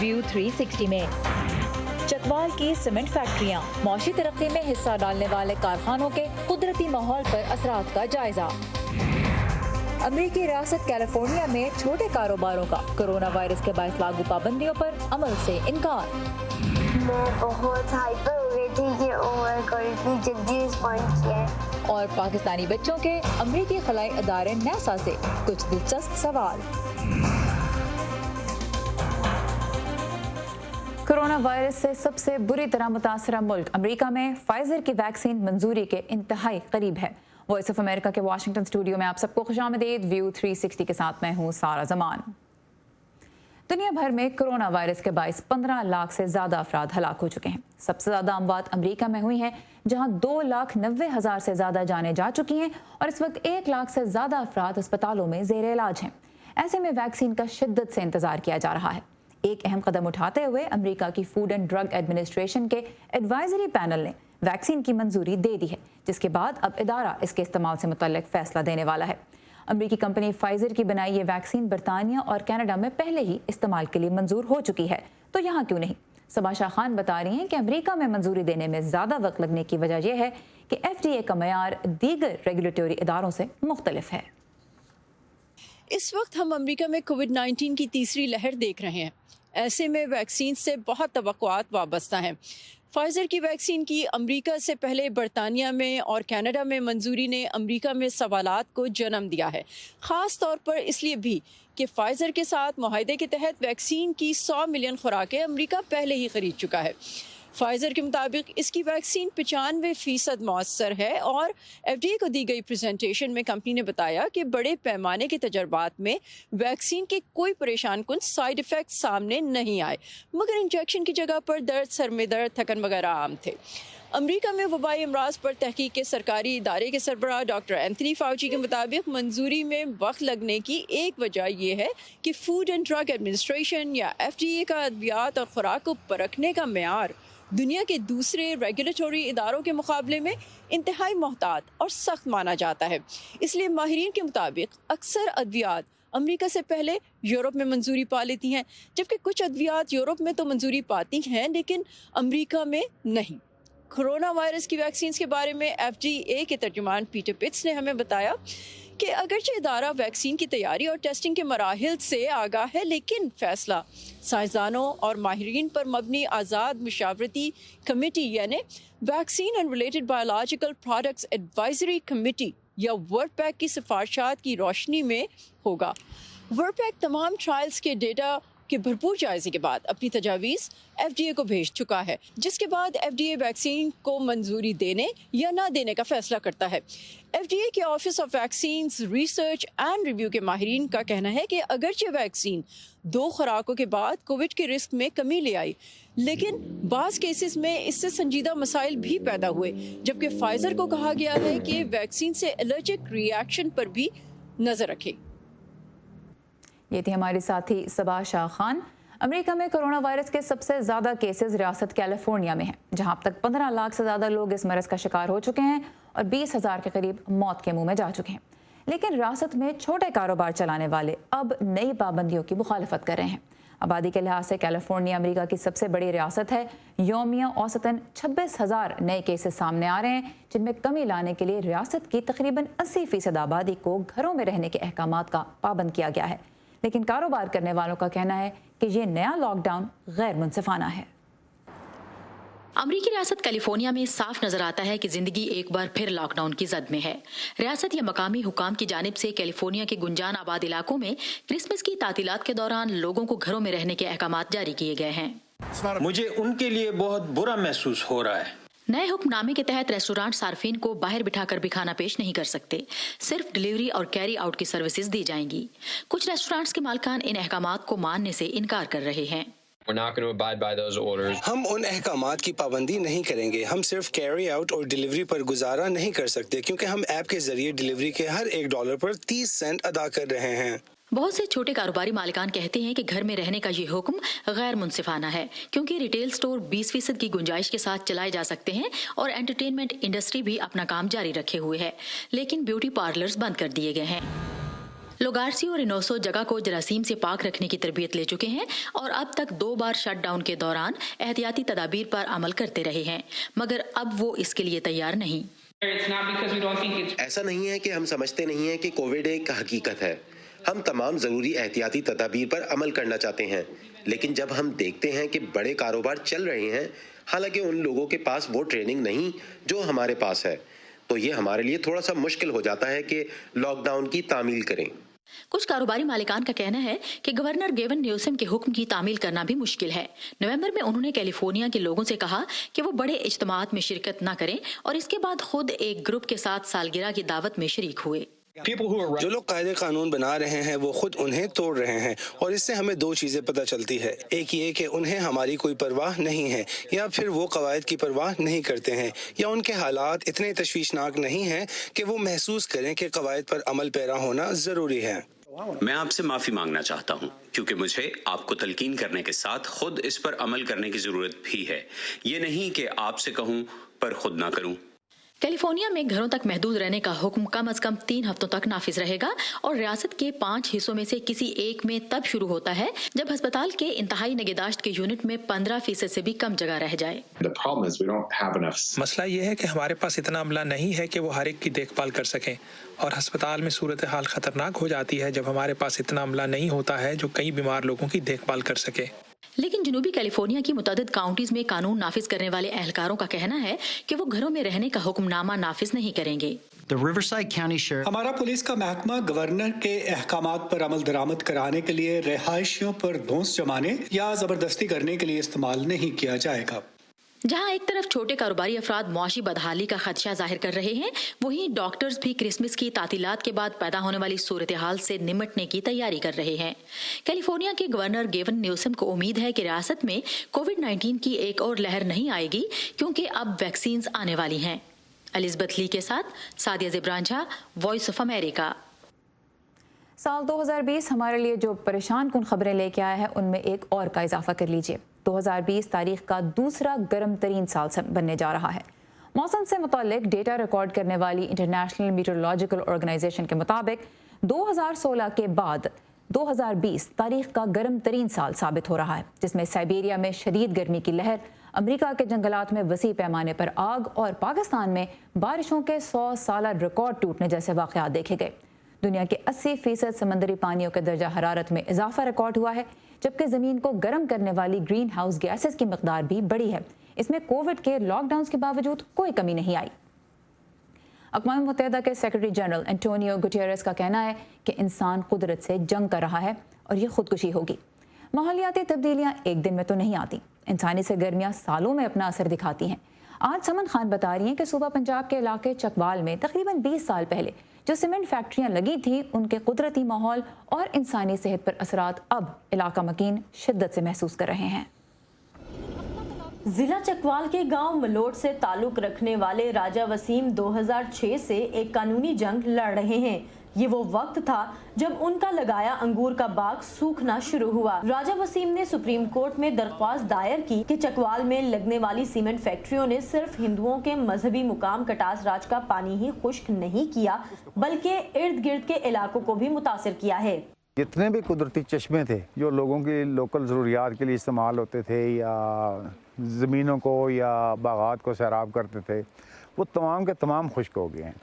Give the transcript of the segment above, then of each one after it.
View 360 में। चकवाल की cement फैक्ट्रियां, मौशी तरक्की में हिस्सा डालने वाले कारखानों के कुदरती माहौल पर असरात का जायजा। अमेरिकी रियासत कैलिफोर्निया में छोटे कारोबारों का कोरोना वायरस के बायस लागू पाबंदियों पर अमल से इनकार। मैं बहुत हाइपर हो गई थी कि ओ माय गॉड इतनी जल्दी रिस्पॉन्ड किया है। और पाकिस्तानी बच्चों के अमेरिकी खलाई अदारे नासा से कुछ दिलचस्प सवाल। कोरोना वायरस से सबसे बुरी तरह मुतासरा मुल्क अमेरिका में फाइजर की वैक्सीन मंजूरी के इंतहाई करीब है। वॉइस ऑफ अमेरिका के वाशिंगटन स्टूडियो में आप सबको खुशामदीद। व्यू 360 के साथ मैं हूं सारा जमान। दुनिया भर में कोरोना वायरस के बायस 15 लाख से ज्यादा अफराद हलाक हो चुके हैं। सबसे ज्यादा अमवात अमेरिका में हुई हैं, जहां 2,90,000 से ज्यादा जानें जा चुकी हैं और इस वक्त 1 लाख से ज्यादा अफराद अस्पतालों में जेर इलाज हैं। ऐसे में वैक्सीन का शिद्दत से इंतजार किया जा रहा है। एक अहम कदम उठाते हुए अमेरिका की फूड एंड ड्रग एडमिनिस्ट्रेशन के एडवाइजरी पैनल ने वैक्सीन की मंजूरी दे दी है, जिसके बाद अब इदारा इसके इस्तेमाल से मुतल्लिक फैसला देने वाला है। अमेरिकी कंपनी फाइजर की बनाई ये वैक्सीन बरतानिया और कनाडा में पहले ही इस्तेमाल के लिए मंजूर हो चुकी है, तो यहाँ क्यों नहीं। सबाशा खान बता रही हैं कि अमेरिका में मंजूरी देने में ज्यादा वक्त लगने की वजह यह है कि FDA का मयार दीगर रेगुलेटरी इदारों से मुख्तलिफ है। इस वक्त हम अमेरिका में कोविड-19 की तीसरी लहर देख रहे हैं। ऐसे में वैक्सीन से बहुत तवक्कुआत वाबस्ता हैं। फाइजर की वैक्सीन की अमेरिका से पहले बरतानिया में और कनाडा में मंजूरी ने अमेरिका में सवालात को जन्म दिया है, ख़ास तौर पर इसलिए भी कि फाइजर के साथ मुआहदे के तहत वैक्सीन की 100 मिलियन खुराकें अमेरिका पहले ही खरीद चुका है। फाइजर के मुताबिक इसकी वैक्सीन 95% मौसर है और FDA को दी गई प्रेजेंटेशन में कंपनी ने बताया कि बड़े पैमाने के तजर्बात में वैक्सीन के कोई परेशान कुन साइड इफ़ेक्ट सामने नहीं आए, मगर इंजेक्शन की जगह पर दर्द, सर में दर्द, थकन वगैरह आम थे। अमेरिका में वबाई अमराज पर तहकीक के सरकारी इदारे के सरबराह डॉक्टर एंथनी फाउची के मुताबिक मंजूरी में वक्त लगने की एक वजह यह है कि फूड एंड ड्रग एडमिनिस्ट्रेशन या FDA का अद्वियात और खुराक को परखने का मेयार दुनिया के दूसरे रेगुलेटरी इदारों के मुकाबले में इंतहाई मोहतात और सख्त माना जाता है। इसलिए माहिरीन के मुताबिक अक्सर अद्वियात अमेरिका से पहले यूरोप में मंजूरी पा लेती हैं, जबकि कुछ अद्वियात यूरोप में तो मंजूरी पाती हैं लेकिन अमेरिका में नहीं। कोरोना वायरस की वैक्सीन के बारे में FDA के तर्जुमान पीटर पिट्स ने हमें बताया कि अगरचे इदारा वैक्सीन की तैयारी और टेस्टिंग के मराहिल से आगाह है, लेकिन फैसला साइंसदानों और माहिरीन पर मबनी आज़ाद मशावरती कमेटी यानी vaccine and related biological products advisory committee या वर्डपैक की सिफारिशात की रोशनी में होगा। वर्डपैक तमाम ट्रायल्स के डेटा के भरपूर जायजे के बाद अपनी तजावीज़ FDA को भेज चुका है, जिसके बाद FDA वैक्सीन को मंजूरी देने या ना देने का फैसला करता है। FDA के office of vaccines research and review के माहिरीन का कहना है कि अगरचे वैक्सीन 2 खुराकों के बाद कोविड के रिस्क में कमी ले आई, लेकिन बाज़ केसेस में इससे संजीदा मसाइल भी पैदा हुए, जबकि फाइजर को कहा गया है कि वैक्सीन से एलर्जिक रिएक्शन पर भी नज़र रखे। ये थी हमारे साथी सबाशा खान। अमेरिका में कोरोना वायरस के सबसे ज़्यादा केसेस रियासत कैलिफोर्निया में हैं, जहां अब तक 15 लाख से ज़्यादा लोग इस मरज़ का शिकार हो चुके हैं और 20,000 के करीब मौत के मुंह में जा चुके हैं। लेकिन रियासत में छोटे कारोबार चलाने वाले अब नई पाबंदियों की मुखालफत कर रहे हैं। आबादी के लिहाज से कैलिफोर्निया अमेरिका की सबसे बड़ी रियासत है। यौमिया औसतन 26,000 नए केसेस सामने आ रहे हैं, जिनमें कमी लाने के लिए रियासत की तकरीबन 80% आबादी को घरों में रहने के अहकामात का पाबंद किया गया है। लेकिन कारोबार करने वालों का कहना है कि ये नया लॉकडाउन गैर मुनसिफाना है। अमरीकी रियासत कैलिफोर्निया में साफ नजर आता है कि जिंदगी एक बार फिर लॉकडाउन की जद में है। रियासत या मकामी हुकाम की जानिब से कैलिफोर्निया के गुंजान आबाद इलाकों में क्रिसमस की तातीलात के दौरान लोगों को घरों में रहने के अहकामात जारी किए गए हैं। मुझे उनके लिए बहुत बुरा महसूस हो रहा है। नए हुक्मनामे के तहत रेस्टोरेंट सार्फिन को बाहर बिठाकर भी खाना पेश नहीं कर सकते, सिर्फ डिलीवरी और कैरी आउट की सर्विसेज दी जाएंगी। कुछ रेस्टोरेंट्स के मालिकान इन अहकामात को मानने से इनकार कर रहे हैं। हम उन अहकामात की पाबंदी नहीं करेंगे। हम सिर्फ कैरी आउट और डिलीवरी पर गुजारा नहीं कर सकते, क्योंकि हम ऐप के जरिए डिलीवरी के हर $1 पर 30 सेंट अदा कर रहे हैं। बहुत से छोटे कारोबारी मालिकान कहते हैं कि घर में रहने का ये हुक्म गैर मुनसिफाना है, क्योंकि रिटेल स्टोर 20% की गुंजाइश के साथ चलाए जा सकते हैं और एंटरटेनमेंट इंडस्ट्री भी अपना काम जारी रखे हुए है, लेकिन ब्यूटी पार्लर्स बंद कर दिए गए हैं। लोगार्सी और इनोसो जगह को जरासीम से पाक रखने की तरबियत ले चुके हैं और अब तक 2 बार शटडाउन के दौरान एहतियाती तदाबीर पर अमल करते रहे हैं, मगर अब वो इसके लिए तैयार नहीं। ऐसा नहीं है कि हम समझते नहीं हैं कि कोविड एक हकीकत है। हम तमाम ज़रूरी एहतियाती तदाबीर पर अमल करना चाहते हैं, लेकिन जब हम देखते हैं कि बड़े कारोबार चल रहे हैं, हालांकि उन लोगों के पास वो ट्रेनिंग नहीं जो हमारे पास है, तो ये हमारे लिए थोड़ा सा मुश्किल हो जाता है कि लॉकडाउन की तामील करें। कुछ कारोबारी मालिकान का कहना है कि गवर्नर गेवन न्यूसम के हुक्म की तामील करना भी मुश्किल है। नवंबर में उन्होंने कैलिफोर्निया के लोगों से कहा कि वो बड़े इज्तिमात में शिरकत न करें और इसके बाद खुद एक ग्रुप के साथ सालगिरह की दावत में शरीक हुए। जो लोग कायदे कानून बना रहे हैं वो खुद उन्हें तोड़ रहे हैं, और इससे हमें 2 चीजें पता चलती है। एक ये कि उन्हें हमारी कोई परवाह नहीं है, या फिर वो कवायद की परवाह नहीं करते हैं, या उनके हालात इतने तशवीशनाक नहीं हैं कि वो महसूस करें कि कवायद पर अमल पैरा होना जरूरी है। मैं आपसे माफी मांगना चाहता हूं, क्योंकि मुझे आपको तलकीन करने के साथ खुद इस पर अमल करने की जरूरत भी है। ये नहीं कि आपसे कहूं पर खुद ना करूं। कैलिफोर्निया में घरों तक महदूद रहने का हुक्म कम से कम 3 हफ्तों तक नाफिज रहेगा और रियासत के 5 हिस्सों में से किसी एक में तब शुरू होता है जब अस्पताल के इंतहाई निगहदाश्त के यूनिट में 15% से भी कम जगह रह जाए। मसला ये है कि हमारे पास इतना अमला नहीं है कि वो हर एक की देखभाल कर सकें, और अस्पताल में सूरत हाल खतरनाक हो जाती है जब हमारे पास इतना अमला नहीं होता है जो कई बीमार लोगों की देखभाल कर सके। लेकिन जनूबी कैलिफोर्निया की मुतअद्दिद काउंटीज में कानून नाफिज करने वाले एहलकारों का कहना है कि वो घरों में रहने का हुक्मनामा नाफिज नहीं करेंगे। हमारा पुलिस का महकमा गवर्नर के अहकामात पर अमल दरामद कराने के लिए रिहायशियों पर धौंस जमाने या जबरदस्ती करने के लिए इस्तेमाल नहीं किया जाएगा। जहां एक तरफ छोटे कारोबारी अफराद मुआशी बदहाली का खदशा जाहिर कर रहे हैं, वहीं डॉक्टर्स भी क्रिसमस की तातीलात के बाद पैदा होने वाली सूरत हाल से निमटने की तैयारी कर रहे हैं। कैलिफोर्निया के गवर्नर गेवन न्यूसम को उम्मीद है कि रियासत में कोविड-19 की एक और लहर नहीं आएगी, क्योंकि अब वैक्सीन आने वाली हैं। एलिजबेथ ली के साथ सादिया ज़िब्रान, वॉइस ऑफ अमेरिका। साल 2020 हमारे लिए जो परेशान कुन खबरें लेके आया है, उनमें एक और का इजाफा कर लीजिए। 2020 तारीख का दूसरा गर्म तरीन साल बनने जा रहा है। मौसम से मुतालिक डेटा रिकॉर्ड करने वाली इंटरनेशनल मीटरोलॉजिकल ऑर्गेनाइजेशन के मुताबिक 2016 के बाद 2020 तारीख का गर्म तरीन साल साबित हो रहा है, जिसमें साइबेरिया में शदीद गर्मी की लहर, अमेरिका के जंगलात में वसी पैमाने पर आग और पाकिस्तान में बारिशों के 100 साला रिकॉर्ड टूटने जैसे वाक़यात देखे गए। दुनिया के 80% समंदरी पानियों के दर्जा हरारत में इजाफा रिकॉर्ड हुआ है, जबकि ज़मीन को गर्म करने वाली ग्रीन हाउस गैसेस की मकदार भी बढ़ी है। इसमें कोविड के लॉकडाउन के बावजूद कोई कमी नहीं आई। अक़वाम मुत्तहिदा के सेक्रेटरी जनरल एंटोनियो गुटेरेस का कहना है कि इंसान कुदरत से जंग कर रहा है और ये खुदकुशी होगी। माहौलियाती तब्दीलियाँ एक दिन में तो नहीं आती, इंसानी सरगर्मियाँ सालों में अपना असर दिखाती हैं। आज समन खान बता रही हैं कि सूबा पंजाब के इलाके चकवाल में तकरीबन 20 साल पहले जो सीमेंट फैक्ट्रियां लगी थी, उनके कुदरती माहौल और इंसानी सेहत पर असरात अब इलाका मकीन शिद्दत से महसूस कर रहे हैं। जिला चकवाल के गांव मलोट से ताल्लुक रखने वाले राजा वसीम 2006 से एक कानूनी जंग लड़ रहे हैं। ये वो वक्त था जब उनका लगाया अंगूर का बाग सूखना शुरू हुआ। राजा वसीम ने सुप्रीम कोर्ट में दरख्वास्त दायर की कि चकवाल में लगने वाली सीमेंट फैक्ट्रियों ने सिर्फ हिंदुओं के मजहबी मुकाम कटास राज का पानी ही खुश्क नहीं किया, बल्कि इर्द गिर्द के इलाकों को भी मुतासिर किया है। जितने भी कुदरती चश्मे थे जो लोगों की लोकल ज़रूरियात के लिए इस्तेमाल होते थे या ज़मीनों को या बागात को सैराब करते थे, वो तमाम के तमाम खुश्क हो गए हैं।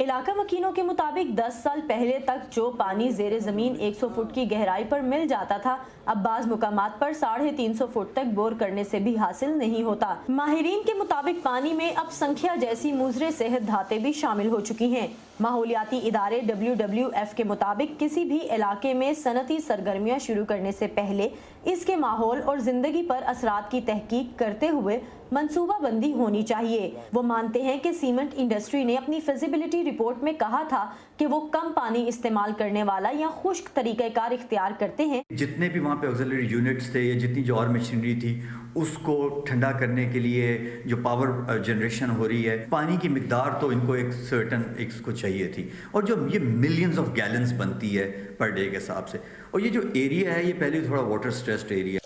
इलाका मकीनों के मुताबिक 10 साल पहले तक जो पानी ज़ेरे ज़मीन 100 फुट की गहराई पर मिल जाता था, अब बाज़ मुकामात पर 350 फुट तक बोर करने से भी हासिल नहीं होता। माहिरीन के मुताबिक पानी में अब संख्या जैसी मुज़रे सेहत धातें भी शामिल हो चुकी हैं। माहौलियाती इदारे WWF के मुताबिक किसी भी इलाके में सनती सरगर्मियाँ शुरू करने से पहले इसके माहौल और जिंदगी पर असरात की तहकीक करते हुए मंसूबा बंदी होनी चाहिए। वो मानते हैं कि सीमेंट इंडस्ट्री ने अपनी फिजिबिलिटी रिपोर्ट में कहा था कि वो कम पानी इस्तेमाल करने वाला या खुश्क तरीक़ाकार इख्तियार करते हैं। जितने भी वहाँ पे ऑक्सिलरी यूनिट्स थे या जितनी जो और मशीनरी थी, उसको ठंडा करने के लिए जो पावर जनरेशन हो रही है, पानी की मिकदार तो इनको एक सर्टन इसको चाहिए थी, और जो ये मिलियंस ऑफ गैलन्स बनती है पर डे के हिसाब से, और ये जो एरिया है ये पहले थोड़ा वाटर स्ट्रेस्ड एरिया।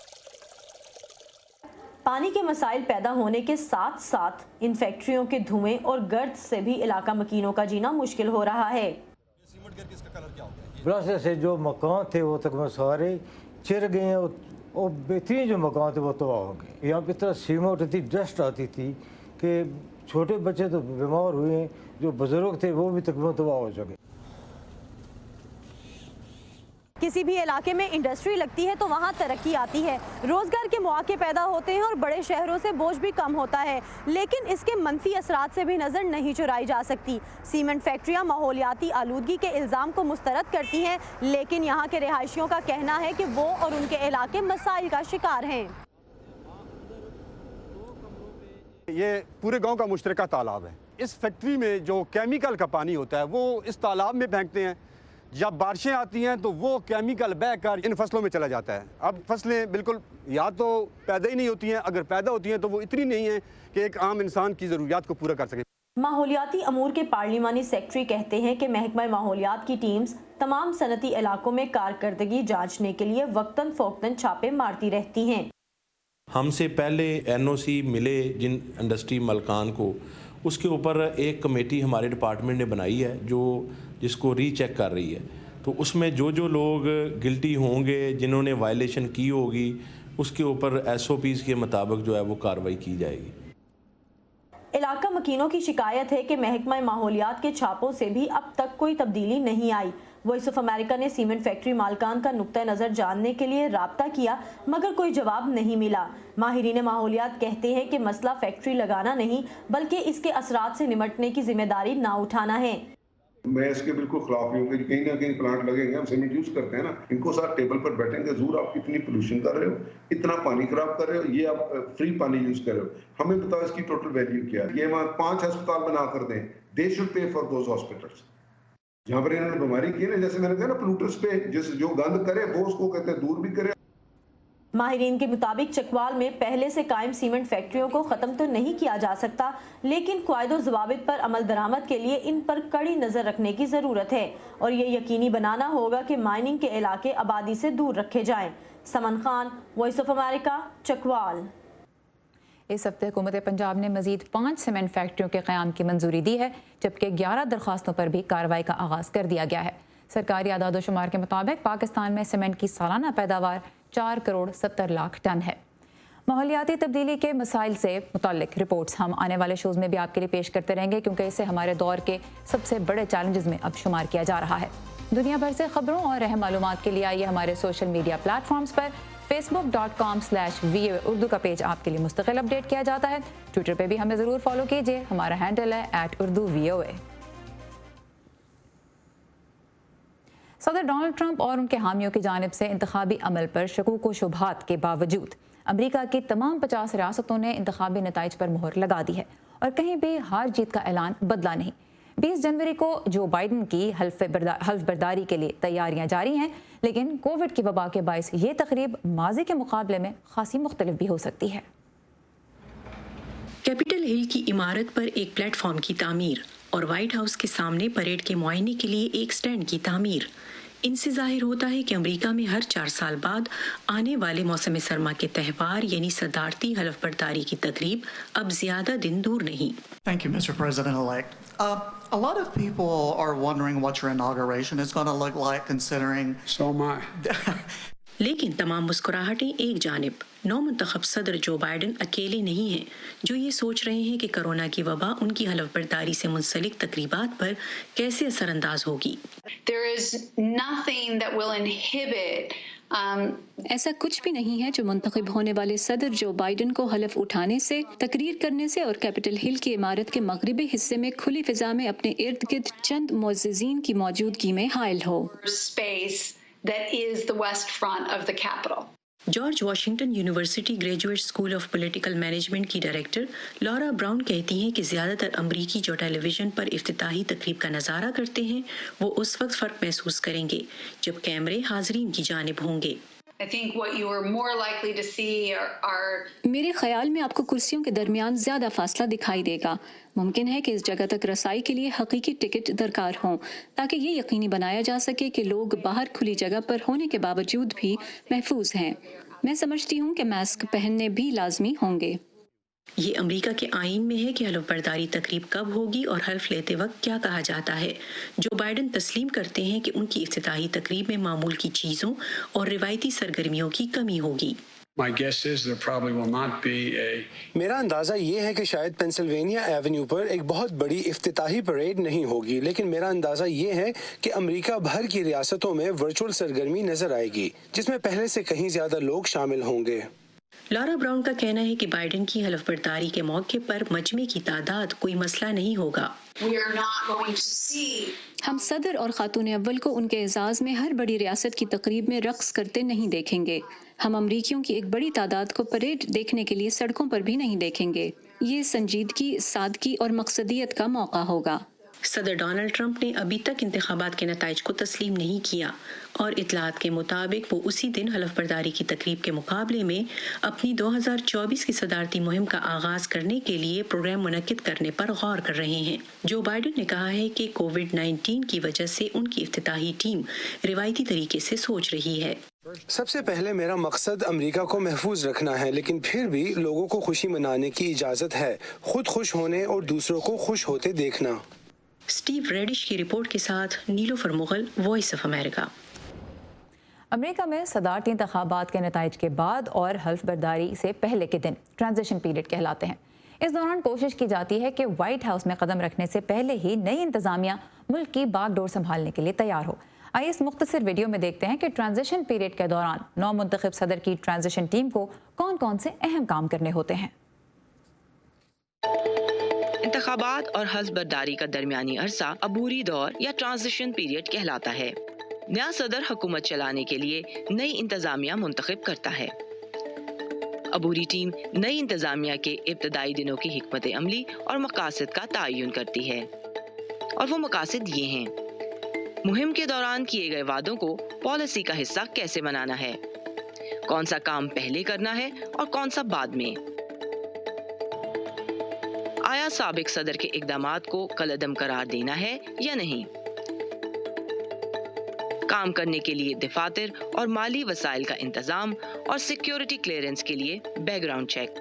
पानी के मसाइल पैदा होने के साथ साथ इन फैक्ट्रियों के धुएं और गर्द से भी इलाका मकीनों का जीना मुश्किल हो रहा है। वजह से जो मकान थे वो तकरीबन सारे चिर गए हैं और बेहतरीन जो मकान थे वो तबाह हो गए। यहाँ पे इतना सीमेंट होती, डस्ट आती थी कि छोटे बच्चे तो बीमार हुए हैं, जो बुजुर्ग थे वो भी तकरीबन तबाह हो चुके। किसी भी इलाके में इंडस्ट्री लगती है तो वहाँ तरक्की आती है, रोजगार के मौके पैदा होते हैं और बड़े शहरों से बोझ भी कम होता है, लेकिन इसके मनफी असरात से भी नज़र नहीं चुराई जा सकती। सीमेंट फैक्ट्रियाँ माहौलियाती आलूदगी के इल्ज़ाम को मुस्तरद करती हैं, लेकिन यहाँ के रिहायशियों का कहना है कि वो और उनके इलाके मसाइल का शिकार हैं। ये पूरे गांव का मुश्तरका तालाब है। इस फैक्ट्री में जो केमिकल का पानी होता है वो इस तालाब में फेंकते हैं। जब बारिशें आती हैं तो वो केमिकल बहकर इन फसलों में चला जाता है। अब फसलें बिल्कुल या तो पैदा ही नहीं होती हैं, अगर पैदा होती हैं तो वो इतनी नहीं है कि एक आम इंसान की ज़रूरियात को पूरा कर सके। माहौलियाती अमूर के पार्लिमानी सेक्रेटरी कहते हैं कि महकमा माहौलियात की टीम्स तमाम सनती इलाकों में कारकर्दगी जांचने के लिए वक्तन फ़ौक्तन छापे मारती रहती हैं। हमसे पहले NOC मिले जिन इंडस्ट्री मलकान को, उसके ऊपर एक कमेटी हमारे डिपार्टमेंट ने बनाई है जो जिसको रीचेक कर रही है। तो उसमें जो जो लोग गिल्टी होंगे, जिन्होंने वायलेशन की होगी, उसके ऊपर SOPs के मुताबिक जो है वो कार्रवाई की जाएगी। इलाका मकीनों की शिकायत है कि महकमा माहौलियात के छापों से भी अब तक कोई तब्दीली नहीं आई। वॉइस ऑफ अमेरिका ने सीमेंट फैक्ट्री मालकान का नुक्ता नज़र जानने के लिए राब्ता किया, मगर कोई जवाब नहीं मिला। माहिरीन माहौलियात कहते हैं कि मसला फैक्ट्री लगाना नहीं बल्कि इसके असरात से निमटने की जिम्मेदारी ना उठाना है। मैं इसके बिल्कुल खिलाफ हूँ कि कहीं ना कहीं प्लांट लगेंगे, हम सीमेंट यूज करते हैं ना, इनको साथ टेबल पर बैठेंगे, जरूर आप कितनी पोल्यूशन कर रहे हो, इतना पानी खराब कर रहे हो, ये आप फ्री पानी यूज कर रहे हो, हमें बताओ इसकी टोटल वैल्यू क्या है। ये वहाँ 5 अस्पताल बना कर दें, they should pay for those hospitals जहाँ पर इन्होंने बीमारी की ना, जैसे मैंने कहा ना पोल्यूटर्स पे जो गंद करे वो उसको कहते हैं दूर भी करे। माहिरीन के मुताबिक चकवाल में पहले से कायम सीमेंट फैक्ट्रियों को ख़त्म तो नहीं किया जा सकता, लेकिन क़वायदो ज़वाबित पर अमल दरामद के लिए इन पर कड़ी नज़र रखने की ज़रूरत है और ये यकीनी बनाना होगा कि माइनिंग के इलाके आबादी से दूर रखे जाएं। Saman Khan, voice of America, Chakwal. इस हफ्ते हुकूमत पंजाब ने मजीद 5 सीमेंट फैक्ट्रियों के क़याम की मंजूरी दी है, जबकि 11 दरख्वास्तों पर भी कार्रवाई का आगाज़ कर दिया गया है। सरकारी आदाद शुमार के मुताबिक पाकिस्तान में सीमेंट की सालाना पैदावार 4 करोड़ 70 लाख टन है। माहौलियाती तब्दीली के मसाइल से मुताल्लिक रिपोर्ट्स हम आने वाले शोज़ में भी आपके लिए पेश करते रहेंगे, क्योंकि इसे हमारे दौर के सबसे बड़े चैलेंजेस में अब शुमार किया जा रहा है। दुनिया भर से खबरों और अहम मालूमात के लिए आइए हमारे सोशल मीडिया प्लेटफॉर्म्स पर। facebook.com/VOA उर्दू का पेज आपके लिए मुस्तकिल अपडेट किया जाता है। ट्विटर पे भी हमें ज़रूर फॉलो कीजिए, हमारा हैंडल है @UrduVOA। सदर डोनाल्ड ट्रंप और उनके हामियों की जानिब से इंतखाबी अमल पर शकूक व शुबहात के बावजूद अमरीका की तमाम 50 रियासतों ने इंतखाबी नताइज पर मुहर लगा दी है और कहीं भी हार जीत का ऐलान बदला नहीं। 20 जनवरी को जो बाइडन की हल्फ बर्दारी के लिए तैयारियां जारी हैं, लेकिन कोविड की वबा के बायस ये तकरीब माजी के मुकाबले में खासी मुख्तलिफ भी हो सकती है। कैपिटल हिल की इमारत पर एक प्लेटफॉर्म की तामीर और व्हाइट हाउस के सामने परेड के मुआयने के लिए एक स्टैंड की तामीर। इनसे जाहिर होता है कि अमेरिका में हर 4 साल बाद आने वाले मौसम सरमा के त्यौहार यानी सदारती हल्फ बर्दारी की तकरीब अब ज्यादा दिन दूर नहीं। Thank you, Mr. President-elect. A lot of people are wondering what your inauguration is going to look like, considering. So am I. लेकिन तमाम मुस्कुराहटें एक जानिब। नौ मुंतखब सदर जो बाइडन अकेले नहीं हैं जो ये सोच रहे हैं कि कोरोना की वबा उनकी हल्फ बर्दारी से मुंसलिक तकरीबात पर कैसे असरअंदाज होगी। There is nothing that will inhibit ऐसा कुछ भी नहीं है जो मुंतखब होने वाले सदर जो बाइडन को हलफ उठाने से, तकरीर करने से और कैपिटल हिल की इमारत के मगरिबी हिस्से में खुली फिजा में अपने इर्द गिर्द चंद मुअज़्ज़िज़ीन की मौजूदगी में हायल हो। space that is the west front of the Capitol. George Washington university graduate school of political management की डायरेक्टर लॉरा ब्राउन कहती हैं कि ज़्यादातर अमरीकी जो टेलीविज़न पर इफ्तिताही तकरीब का नज़ारा करते हैं वो उस वक्त फ़र्क महसूस करेंगे जब कैमरे हाज़रीन की जानिब होंगे। I think what you are more likely to see are मेरे ख्याल में आपको कुर्सियों के दरमियान ज्यादा फासला दिखाई देगा। मुमकिन है कि इस जगह तक रसाई के लिए हकीकी टिकट दरकार हों ताकि ये यकीनी बनाया जा सके कि लोग बाहर खुली जगह पर होने के बावजूद भी महफूज हैं। मैं समझती हूँ कि मास्क पहनने भी लाजमी होंगे। ये अमेरिका के आईन में है कि हल्फ बर्दारी तकरीब कब होगी और हल्फ लेते वक्त क्या कहा जाता है। जो बाइडन तस्लीम करते हैं कि उनकी इफ्तिताही तकरीब में मामूल की चीज़ों और रिवायती सरगर्मियों की कमी होगी। मेरा अंदाज़ा ये है कि शायद पेंसिल्वेनिया एवेन्यू पर एक बहुत बड़ी इफ्तिताही परेड नहीं होगी, लेकिन मेरा अंदाज़ा ये है कि अमेरिका भर की रियासतों में वर्चुअल सरगर्मी नजर आएगी, जिसमें पहले से कहीं ज़्यादा लोग शामिल होंगे। लॉरा ब्राउन का कहना है कि बाइडन की हल्फ बर्दारी के मौके पर मजमे की तादाद कोई मसला नहीं होगा। हम सदर और खातून अव्वल को उनके एजाज़ में हर बड़ी रियासत की तकरीब में रक्स करते नहीं देखेंगे। हम अमरीकियों की एक बड़ी तादाद को परेड देखने के लिए सड़कों पर भी नहीं देखेंगे। ये संजीदगी, सादगी और मकसदियत का मौका होगा। सदर डोनाल्ड ट्रंप ने अभी तक इंतखाबात के नताइज को तस्लीम नहीं किया और इतलात के मुताबिक वो उसी दिन हल्फ बर्दारी की तकरीब के मुकाबले में अपनी 2024 की सदारती मुहिम का आगाज करने के लिए प्रोग्राम मुनक्किद करने पर गौर कर रहे हैं। जो बाइडन ने कहा है कि कोविड-19 की वजह से उनकी इफ्तिताही टीम रिवायती तरीके से सोच रही है। सबसे पहले मेरा मकसद अमेरिका को महफूज रखना है, लेकिन फिर भी लोगों को खुशी मनाने की इजाज़त है, खुद खुश होने और दूसरों को खुश होते देखना। स्टीव रेडिश की रिपोर्ट के साथ Nilofar Mughal, voice of America. America में सदारती इंतखाबात के नताइज के बाद और हल्फ बर्दारी से पहले के दिन ट्रांजिशन पीरियड कहलाते हैं। इस दौरान कोशिश की जाती है कि व्हाइट हाउस में कदम रखने से पहले ही नई इंतजामिया मुल्क की बागडोर संभालने के लिए तैयार हो। आइए इस मुख्तसर वीडियो में देखते हैं कि ट्रांजिशन पीरियड के दौरान नौ मुंतखब सदर की ट्रांजिशन टीम को कौन कौन से अहम काम करने होते हैं। इंतखाबात और हल्फ बर्दारी का दरमियानी अरसा अबूरी दौर या ट्रांजिशन पीरियड कहलाता है। नया सदर हुकूमत चलाने के लिए नई इंतजामिया मुंतखब करता है। अबूरी टीम नई इंतजामिया के इब्तदाई दिनों की हिकमत अमली और मकासद का तयन करती है, और वो मकासद ये हैं: मुहिम के दौरान किए गए वादों को पॉलिसी का हिस्सा कैसे बनाना है, कौन सा काम पहले करना है और कौन सा बाद में, आया साबिक सदर के इकदामात को कलअदम करार देना है या नहीं, काम करने के लिए दफातर और माली वसाइल का इंतजाम और सिक्योरिटी क्लियरेंस के लिए बैकग्राउंड चेक।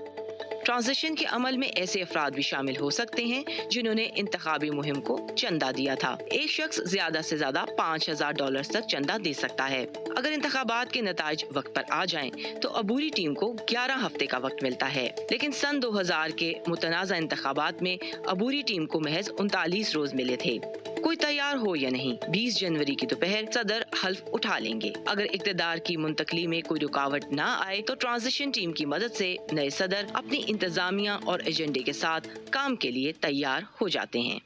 ट्रांजिशन के अमल में ऐसे अफराद भी शामिल हो सकते हैं जिन्होंने इंतखाबी मुहिम को चंदा दिया था। एक शख्स ज्यादा से ज्यादा $5,000 तक चंदा दे सकता है। अगर इंतखाबात के नताइज वक्त पर आ जाएं, तो अबूरी टीम को 11 हफ्ते का वक्त मिलता है, लेकिन सन 2000 के मुतनाज़ा इंतखाबात में अबूरी टीम को महज 39 रोज मिले थे। कोई तैयार हो या नहीं, 20 जनवरी की दोपहर सदर हल्फ उठा लेंगे। अगर इक़्तिदार की मुंतकली में कोई रुकावट ना आए तो ट्रांजिशन टीम की मदद से नए सदर अपनी इंतजामिया और एजेंडे के साथ काम के लिए तैयार हो जाते हैं।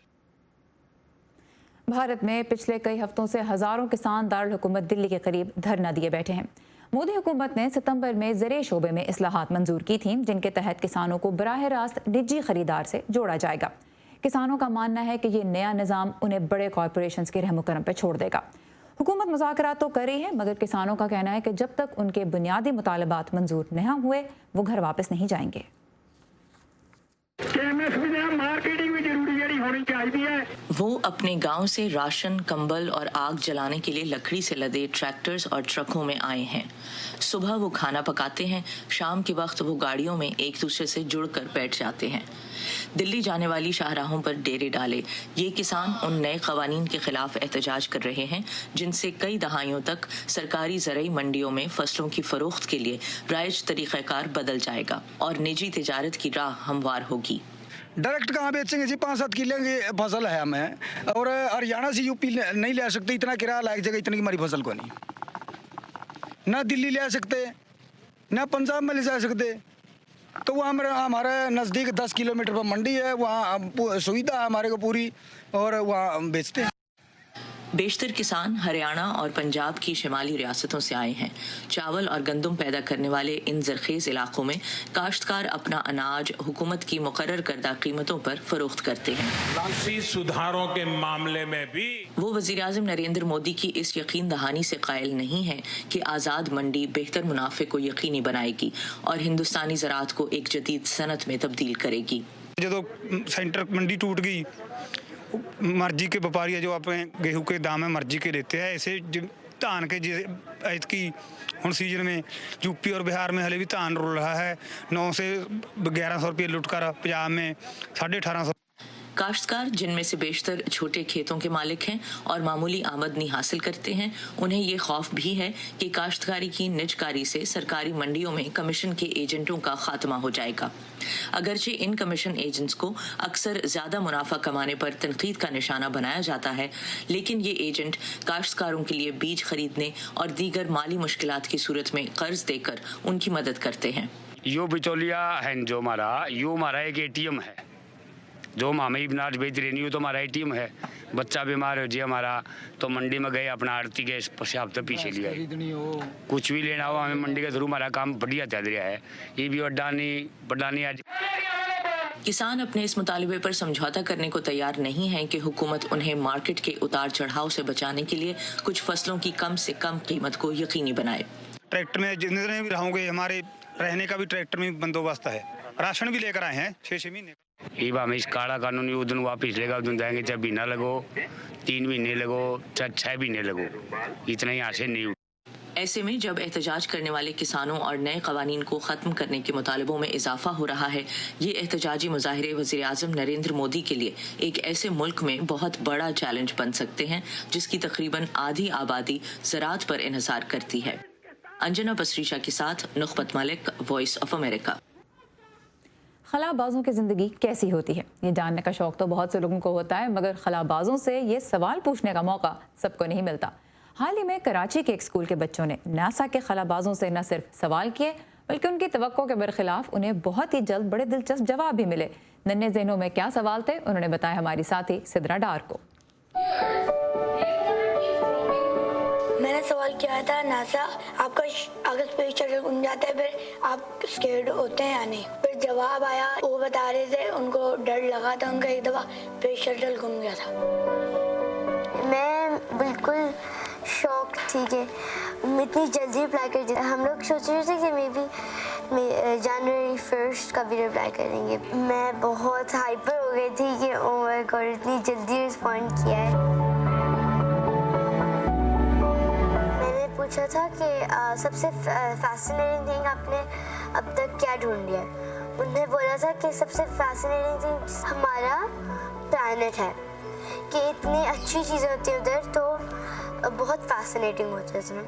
भारत में पिछले कई हफ्तों से हजारों किसान दारुल हुकूमत दिल्ली के करीब धरना दिए बैठे हैं। मोदी हुकूमत ने सितंबर में ज़राअत शोबे में इस्लाहात मंजूर की थी, जिनके तहत किसानों को बराह रास्त निजी खरीदार से जोड़ा जाएगा। किसानों का मानना है कि ये नया निज़ाम उन्हें बड़े कॉरपोरेशंस के रहम करम पर छोड़ देगा। हुकूमत मुज़ाकरात तो कर रही है, मगर किसानों का कहना है कि जब तक उनके बुनियादी मुतालबात मंजूर नहीं हुए वो घर वापस नहीं जाएंगे। वो अपने गांव से राशन, कंबल और आग जलाने के लिए लकड़ी से लदे ट्रैक्टर्स और ट्रकों में आए हैं। सुबह वो खाना पकाते हैं, शाम के वक्त वो गाड़ियों में एक दूसरे से जुड़कर बैठ जाते हैं। दिल्ली जाने वाली शाहराहों पर डेरे डाले ये किसान उन नए कवानीन के खिलाफ एहतजाज कर रहे हैं जिनसे कई दहाइयों तक सरकारी ज़राई मंडियों में फसलों की फरोख्त के लिए राइज तरीक़ाकार बदल जाएगा और निजी तिजारत की राह हमवार होगी। डायरेक्ट कहाँ बेचेंगे जी? 5-7 किले की फसल है हमें, और हरियाणा से यूपी नहीं ले सकते, इतना किराया लायक जगह इतनी हमारी फसल को नहीं, ना दिल्ली ले सकते ना पंजाब में ले जा सकते। तो वो हमारे नज़दीक 10 किलोमीटर पर मंडी है, वहाँ सुविधा है हमारे को पूरी, और वहाँ बेचते हैं। बेशतर किसान हरियाणा और पंजाब की शिमाली रियासतों से आए हैं। चावल और गंदम पैदा करने वाले इन ज़रख़ेज़ इलाकों में काश्तकार अपना अनाज हुकूमत की मुकर्रर करदा कीमतों पर फरोख्त करते हैं। कृषि सुधारों के मामले में भी वो वज़ीर-ए-आज़म नरेंद्र मोदी की इस यकीन दहानी से कायल नहीं है कि आज़ाद मंडी बेहतर मुनाफे को यकीनी बनाएगी और हिंदुस्तानी ज़राअत को एक जदीद सनत में तब्दील करेगी। जो सेंटर मंडी टूट गई, मर्जी के व्यापारी जो अपने गेहूं के दाम है मर्जी के लेते हैं, ऐसे धान के ऐतकी हुण सीजन में यूपी और बिहार में हले भी धान रुल रहा है 9 से 1100 रुपये लुटकर, पंजाब में 1850। काश्तकार, जिनमें से बेशतर छोटे खेतों के मालिक हैं और मामूली आमदनी हासिल करते हैं, उन्हें ये खौफ भी है कि काश्तकारी की निजकारी से सरकारी मंडियों में कमीशन के एजेंटों का खात्मा हो जाएगा। अगरचे इन कमीशन एजेंट्स को अक्सर ज्यादा मुनाफा कमाने पर तनकीद का निशाना बनाया जाता है, लेकिन ये एजेंट काश्तकारों के लिए बीज खरीदने और दीगर माली मुश्किलात की सूरत में कर्ज देकर उनकी मदद करते हैं। यो बिचौलिया है जो हमारा एक ATM है, जो हमें अनाज बेच रही नहीं, तो हमारा ATM है। बच्चा बीमार हो जी हमारा, तो मंडी में गए, अपना आड़ती के हफ्ते पीछे लिया, कुछ भी लेना हो हमें मंडी के थ्रू हमारा काम बढ़िया चल रहा है। ये भी बड्डानी आज किसान अपने इस मुतालिबे पर समझौता करने को तैयार नहीं है कि हुकूमत उन्हें मार्केट के उतार चढ़ाव से बचाने के लिए कुछ फसलों की कम से कम कीमत को यकीनी बनाए। ट्रैक्टर में जितने भी रहोगे, हमारे रहने का भी ट्रैक्टर में बंदोबस्त है, राशन भी लेकर आए हैं 6 महीने। हमें इस काला कानून उदन वापिस लेगा, उदन जाएंगे, चाहे महीना लगो, 3 महीने लगो, चाहे 6 महीने लगो, इतना ही आशे नहीं। ऐसे में जब एहतजाज करने वाले किसानों और नए कवानीन को ख़त्म करने के मुतालबों में इजाफा हो रहा है, ये एहतजाजी मुजाहिरे वज़ीर आज़म नरेंद्र मोदी के लिए एक ऐसे मुल्क में बहुत बड़ा चैलेंज बन सकते हैं जिसकी तकरीबन आधी आबादी ज़राअत पर इन्हिसार करती है। अंजना बसरीशा के साथ नुखबत मलिक, वॉइस ऑफ अमेरिका। खलाबाजों की ज़िंदगी कैसी होती है, ये जानने का शौक़ तो बहुत से लोगों को होता है, मगर खलाबाजों से ये सवाल पूछने का मौका सबको नहीं मिलता। हाल ही में कराची के एक स्कूल के बच्चों ने नासा के खलाबाजों से न सिर्फ सवाल किए, बल्कि उनकी तवक्को के बरखिलाफ उन्हें बहुत ही जल्द बड़े दिलचस्प जवाब भी मिले। नन्हे ज़हनों में क्या सवाल थे, उन्होंने बताया हमारी साथी सिद्रा डार को। मैंने सवाल किया था, नासा आपका अगर स्पेस शटल घूम जाता है फिर आप स्केर्ड होते हैं या नहीं? फिर जवाब आया, वो बता रहे थे उनको डर लगा था, उनका एक दफ़ा स्पेस शटल घूम गया था। मैं बिल्कुल शॉक थी कि इतनी जल्दी रिप्लाई कर दिया। हम लोग सोच रहे थे कि मे बी जनवरी 1 का भी रिप्लाई करेंगे। मैं बहुत हाइपर हो गई थी कि ओह माय गॉड, इतनी जल्दी रिस्पॉन्ड किया है। मैंने पूछा था कि सबसे फैसिनेटिंग थिंग आपने अब तक क्या ढूंढ लिया। उन्होंने बोला था कि सबसे फैसिनेटिंग थिंग हमारा प्लैनेट है, कि इतनी अच्छी चीज़ें होती हैं उधर, तो बहुत फैसिनेटिंग होता है इसमें।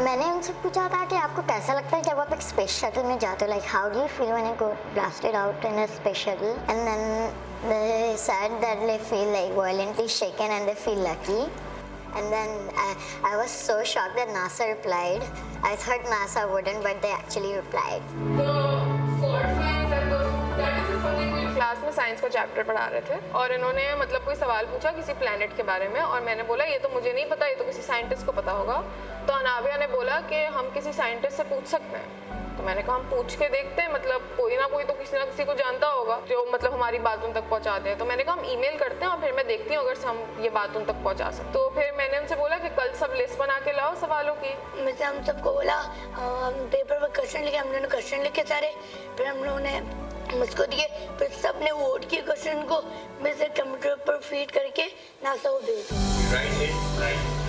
मैंने उनसे पूछा था कि आपको कैसा लगता है जब आप एक स्पेस शटल में जाते हो, like how do you feel when you go blasted out in a space shuttle, and then they said that they feel like violently shaken and they feel lucky. And then I was so shocked that NASA replied. I thought NASA wouldn't, but they actually replied. Class में science का chapter पढ़ा रहे थे और इन्होंने मतलब कोई सवाल पूछा किसी प्लैनेट के बारे में, और मैंने बोला ये तो मुझे नहीं पता, ये तो किसी साइंटिस्ट को पता होगा। तो अनाबिया ने बोला कि हम किसी साइंटिस्ट से पूछ सकते हैं। तो मैंने कहा हम पूछ के देखते हैं, मतलब कोई ना कोई तो किसी ना किसी को जानता होगा जो मतलब हमारी बात उन तक पहुंचा दे। तो मैंने कहा हम ईमेल करते हैं और फिर मैं देखती हूँ अगर हम ये बात उन तक पहुंचा सकते। तो फिर मैंने उनसे बोला कि कल सब लिस्ट बना के लाओ सवालों की। वैसे हम सबको बोला पेपर पर क्वेश्चन लिखे, हम लोगों ने क्वेश्चन लिखे सारे, फिर हम लोगों ने मुझको दिए, फिर सबने वोट किए क्वेश्चन को, मैं से कंप्यूटर पर फीड करके नासा को भेज दिया।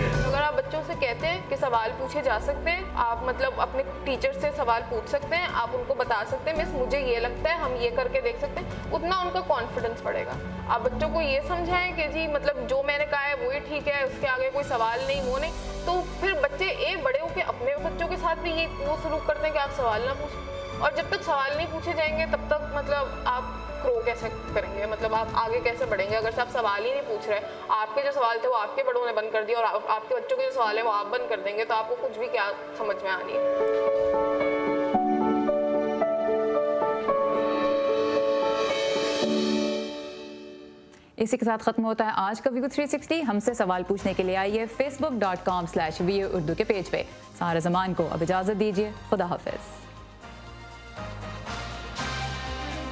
अगर आप बच्चों से कहते हैं कि सवाल पूछे जा सकते हैं, आप मतलब अपने टीचर से सवाल पूछ सकते हैं, आप उनको बता सकते हैं मिस मुझे ये लगता है, हम ये करके देख सकते हैं, उतना उनका कॉन्फिडेंस बढ़ेगा। आप बच्चों को ये समझाएं कि जी मतलब जो मैंने कहा है वही ठीक है, उसके आगे कोई सवाल नहीं, वो नहीं, तो फिर बच्चे बड़े होकर अपने बच्चों के साथ भी ये वो सलूक करते हैं कि आप सवाल ना पूछें। और जब तक सवाल नहीं पूछे जाएंगे तब तक मतलब आप ग्रो कैसे करेंगे, मतलब आप आगे कैसे बढ़ेंगे अगर आप सवाल ही नहीं पूछ रहे। आपके जो सवाल थे वो आपके बड़ों ने बंद कर दिए और आपके बच्चों के जो सवाल है वो आप बंद कर देंगे, तो आपको कुछ भी क्या समझ में आनी है। इसी के साथ खत्म होता है आज का व्यू 360। हमसे सवाल पूछने के लिए आइए facebook.com/VUurdu के पेज पे। सारा ज़मान को अब इजाज़त दीजिए। खुदा हाफिज़।